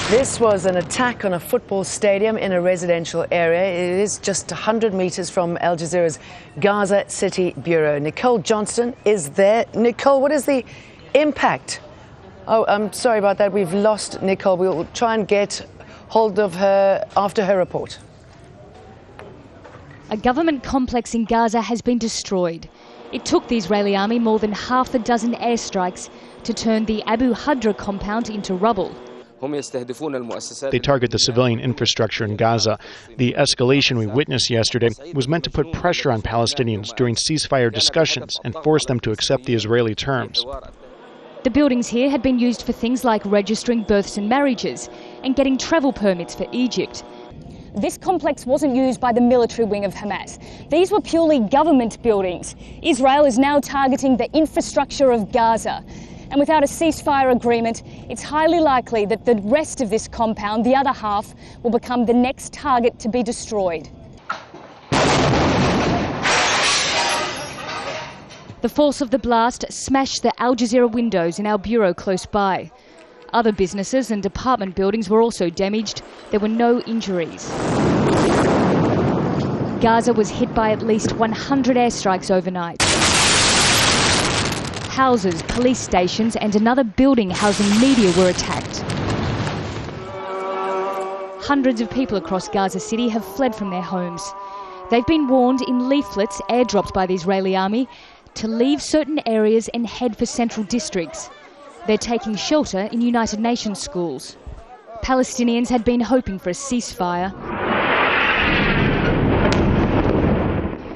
This was an attack on a football stadium in a residential area. It is just 100 metres from Al Jazeera's Gaza City Bureau. Nicole Johnston is there. Nicole, what is the impact? Oh, I'm sorry about that. We've lost Nicole. We'll try and get hold of her after her report. A government complex in Gaza has been destroyed. It took the Israeli army more than half a dozen airstrikes to turn the Abu Khadra compound into rubble. They target the civilian infrastructure in Gaza. The escalation we witnessed yesterday was meant to put pressure on Palestinians during ceasefire discussions and force them to accept the Israeli terms. The buildings here had been used for things like registering births and marriages and getting travel permits for Egypt. This complex wasn't used by the military wing of Hamas. These were purely government buildings. Israel is now targeting the infrastructure of Gaza. And without a ceasefire agreement, it's highly likely that the rest of this compound, the other half, will become the next target to be destroyed. The force of the blast smashed the Al Jazeera windows in our bureau close by. Other businesses and apartment buildings were also damaged. There were no injuries. Gaza was hit by at least 100 airstrikes overnight. Houses, police stations and another building housing media were attacked. Hundreds of people across Gaza City have fled from their homes. They've been warned in leaflets airdropped by the Israeli army to leave certain areas and head for central districts. They're taking shelter in United Nations schools. Palestinians had been hoping for a ceasefire.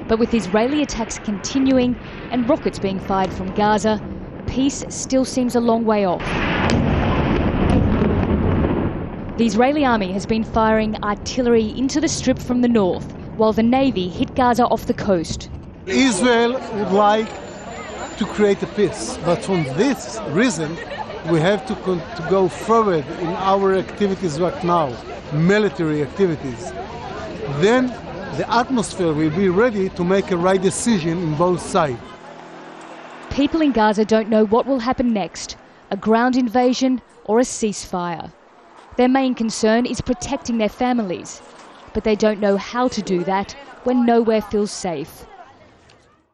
But with Israeli attacks continuing and rockets being fired from Gaza, peace still seems a long way off. The Israeli army has been firing artillery into the strip from the north, while the Navy hit Gaza off the coast. Israel would like to create a peace, but for this reason, we have to go forward in our activities right now, military activities. Then the atmosphere will be ready to make a right decision in both sides. People in Gaza don't know what will happen next, a ground invasion or a ceasefire. Their main concern is protecting their families, but they don't know how to do that when nowhere feels safe.